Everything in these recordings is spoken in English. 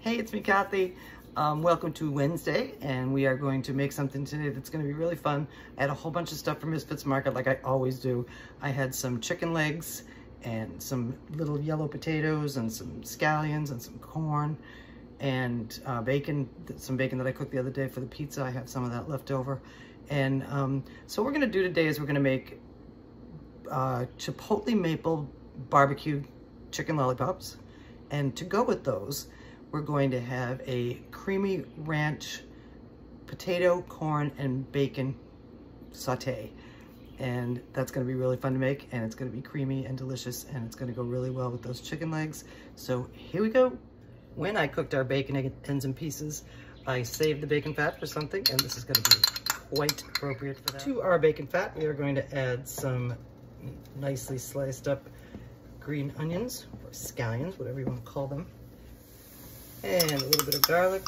Hey, it's me, Kathy. Welcome to Wednesday, and we are going to make something today that's going to be really fun. I had a whole bunch of stuff from Misfits Market, like I always do. I had some chicken legs and some little yellow potatoes and some scallions and some corn and bacon, some bacon that I cooked the other day for the pizza. I have some of that left over. And so what we're going to do today is we're going to make Chipotle maple barbecue chicken lollipops. And to go with those, we're going to have a creamy ranch potato, corn, and bacon saute. And that's gonna be really fun to make, and it's gonna be creamy and delicious, and it's gonna go really well with those chicken legs. So here we go. When I cooked our bacon ends and pieces, I saved the bacon fat for something, and this is gonna be quite appropriate for that. To our bacon fat, we are going to add some nicely sliced up green onions, or scallions, whatever you want to call them. And a little bit of garlic.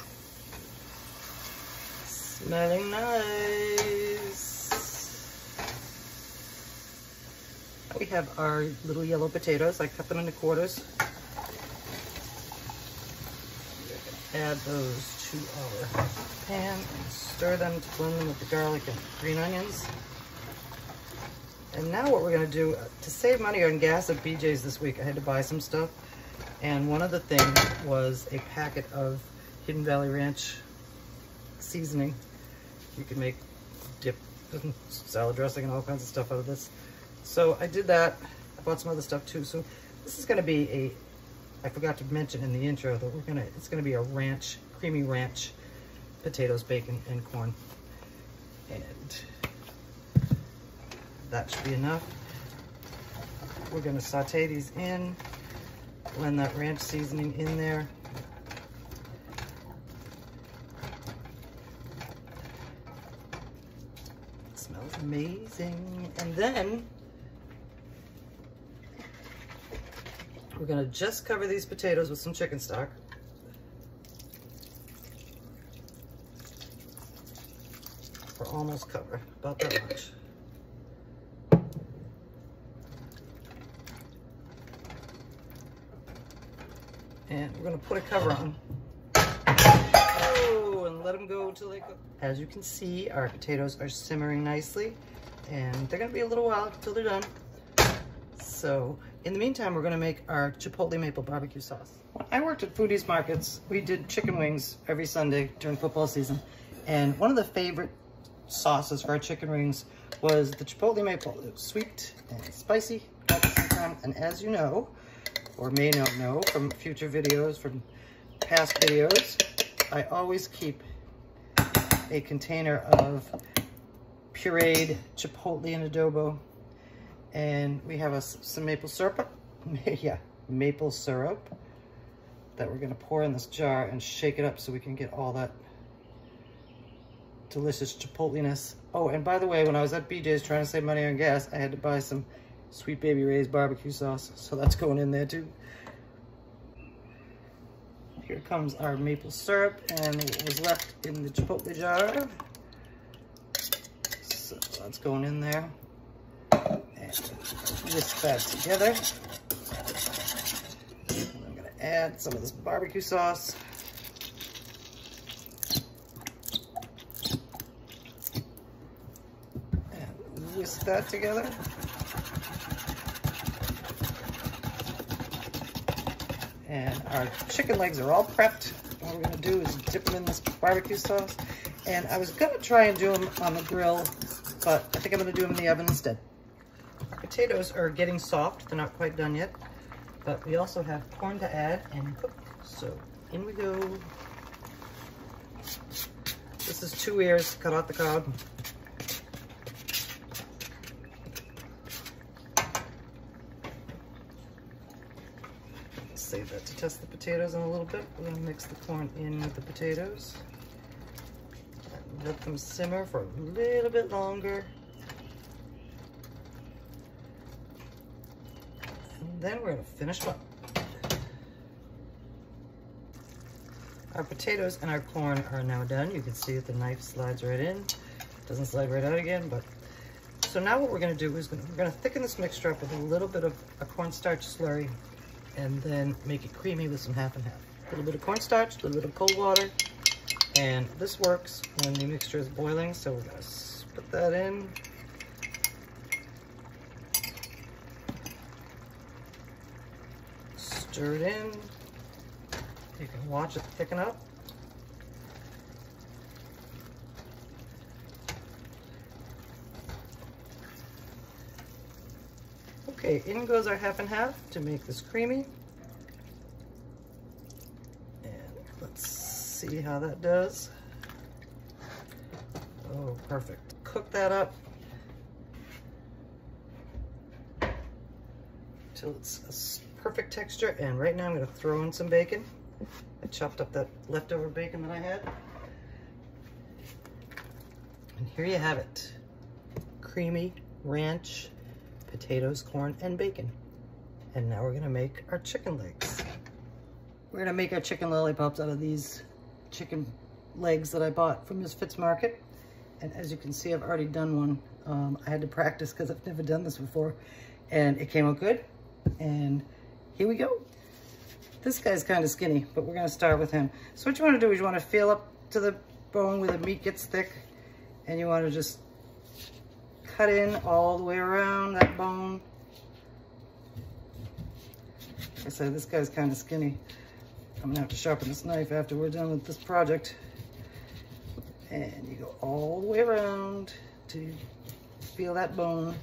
Smelling nice. We have our little yellow potatoes. I cut them into quarters. Add those to our pan and stir them to blend them with the garlic and green onions. And now what we're gonna do, to save money on gas at BJ's this week, I had to buy some stuff. And one of the things was a packet of Hidden Valley Ranch seasoning. You can make dip, salad dressing, and all kinds of stuff out of this. So I did that. I bought some other stuff too. So this is going to be a, I forgot to mention in the intro that it's going to be a ranch, creamy ranch, potatoes, bacon, and corn. And that should be enough. We're going to saute these in. Blend that ranch seasoning in there. It smells amazing. And then we're gonna just cover these potatoes with some chicken stock. Or almost cover, about that much. And we're gonna put a cover on. Oh, and let them go until they cook. As you can see, our potatoes are simmering nicely, and they're gonna be a little while until they're done. So, in the meantime, we're gonna make our Chipotle maple barbecue sauce. When I worked at Foodies Markets, we did chicken wings every Sunday during football season. And one of the favorite sauces for our chicken wings was the Chipotle maple. It was sweet and spicy at the same time. And as you know, or may not know from future videos, from past videos, I always keep a container of pureed chipotle and adobo. And we have some maple syrup, maple syrup that we're gonna pour in this jar and shake it up so we can get all that delicious chipotleness. Oh, and by the way, when I was at BJ's trying to save money on gas, I had to buy some Sweet Baby Ray's barbecue sauce, so that's going in there too. Here comes our maple syrup and what was left in the chipotle jar. So that's going in there. And whisk that together. And I'm gonna add some of this barbecue sauce. And whisk that together. And our chicken legs are all prepped. What we're gonna do is dip them in this barbecue sauce. And I was gonna try and do them on the grill, but I think I'm gonna do them in the oven instead. Our potatoes are getting soft. They're not quite done yet, but we also have corn to add and cook. So in we go. This is 2 ears, cut off the cob. Save that to test the potatoes in a little bit. We're gonna mix the corn in with the potatoes. And let them simmer for a little bit longer. And then we're gonna finish them up. Our potatoes and our corn are now done. You can see that the knife slides right in. Doesn't slide right out again, but. So now what we're gonna do is we're gonna thicken this mixture up with a little bit of a cornstarch slurry, and then make it creamy with some half and half. A little bit of cornstarch, a little bit of cold water, and this works when the mixture is boiling, so we're gonna put that in. Stir it in. You can watch it thicken up. Okay, in goes our half and half to make this creamy. And let's see how that does. Oh, perfect. Cook that up till it's a perfect texture. And right now I'm gonna throw in some bacon. I chopped up that leftover bacon that I had. And here you have it. Creamy ranch potatoes, corn, and bacon. And now we're gonna make our chicken legs. We're gonna make our chicken lollipops out of these chicken legs that I bought from Misfits Market. And as you can see, I've already done one. I had to practice because I've never done this before, and it came out good. And here we go. This guy's kind of skinny, but we're gonna start with him. So what you wanna do is you wanna feel up to the bone where the meat gets thick, and you wanna just cut in all the way around that bone. Like I said, this guy's kind of skinny. I'm gonna have to sharpen this knife after we're done with this project. And you go all the way around to feel that bone.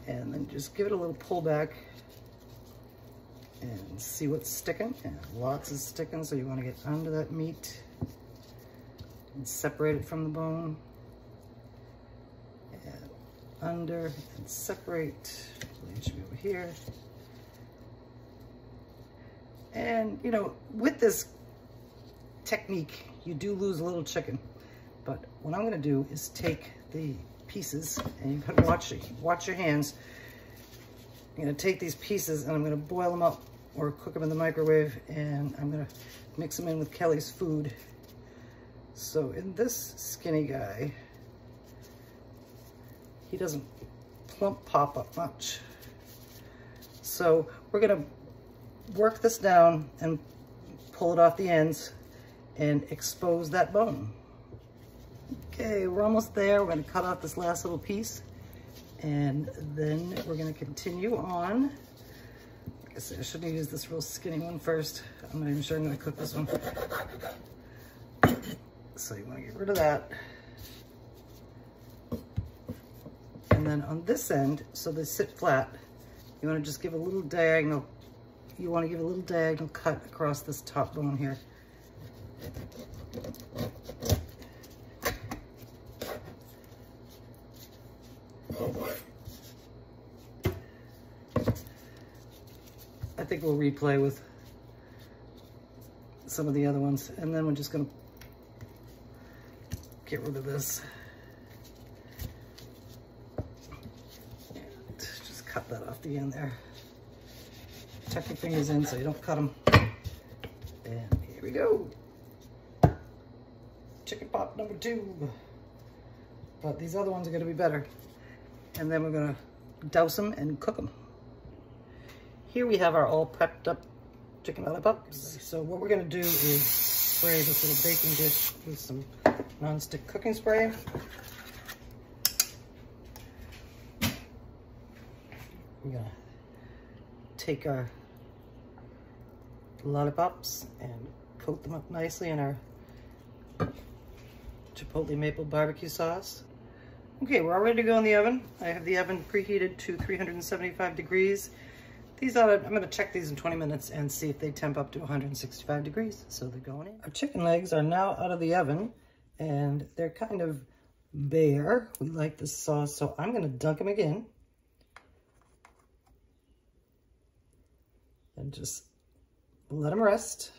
And then just give it a little pull back and see what's sticking. And lots is sticking, so you want to get under that meat and separate it from the bone. And under and separate. It should be over here. And you know, with this technique, you do lose a little chicken. But what I'm gonna do is take the pieces, and you gotta watch your hands. I'm gonna take these pieces and I'm gonna boil them up or cook them in the microwave, and I'm gonna mix them in with Kelly's food. So in this skinny guy, he doesn't plump pop up much. So we're gonna work this down and pull it off the ends and expose that bone. Okay, we're almost there. We're gonna cut off this last little piece, and then we're gonna continue on. Like I said, I should have used this real skinny one first. I'm not even sure I'm gonna cook this one. So you wanna get rid of that. And then on this end, so they sit flat, you wanna just give a little diagonal, you wanna give a little diagonal cut across this top bone here. I think we'll replay with some of the other ones, and then we're just gonna get rid of this. And just cut that off the end there. Tuck your fingers in so you don't cut them. And here we go. Chicken pot number 2. But these other ones are gonna be better. And then we're gonna douse them and cook them. Here we have our all prepped up chicken lollipops. So what we're gonna do is spray this little baking dish with some non-stick cooking spray. We're gonna take our lollipops and coat them up nicely in our Chipotle maple barbecue sauce. Okay, we're all ready to go in the oven. I have the oven preheated to 375 degrees. These are, I'm gonna check these in 20 minutes and see if they temp up to 165 degrees. So they're going in. Our chicken legs are now out of the oven, and they're kind of bare. We like this sauce, so I'm gonna dunk them again. And just let them rest.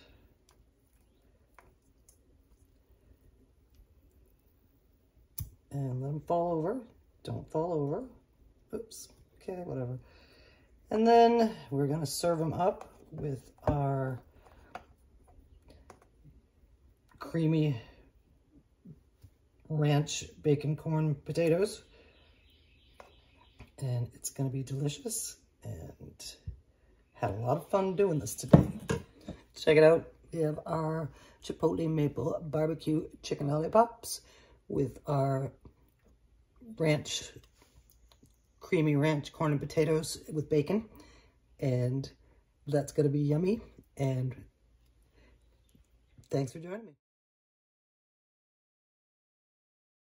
And let them fall over. Don't fall over. Oops. Okay, whatever. And then we're gonna serve them up with our creamy ranch bacon corn potatoes. And it's gonna be delicious, and had a lot of fun doing this today. Check it out. We have our Chipotle maple barbecue chicken lollipops with our creamy ranch corn and potatoes with bacon. And that's going to be yummy. And thanks for joining me.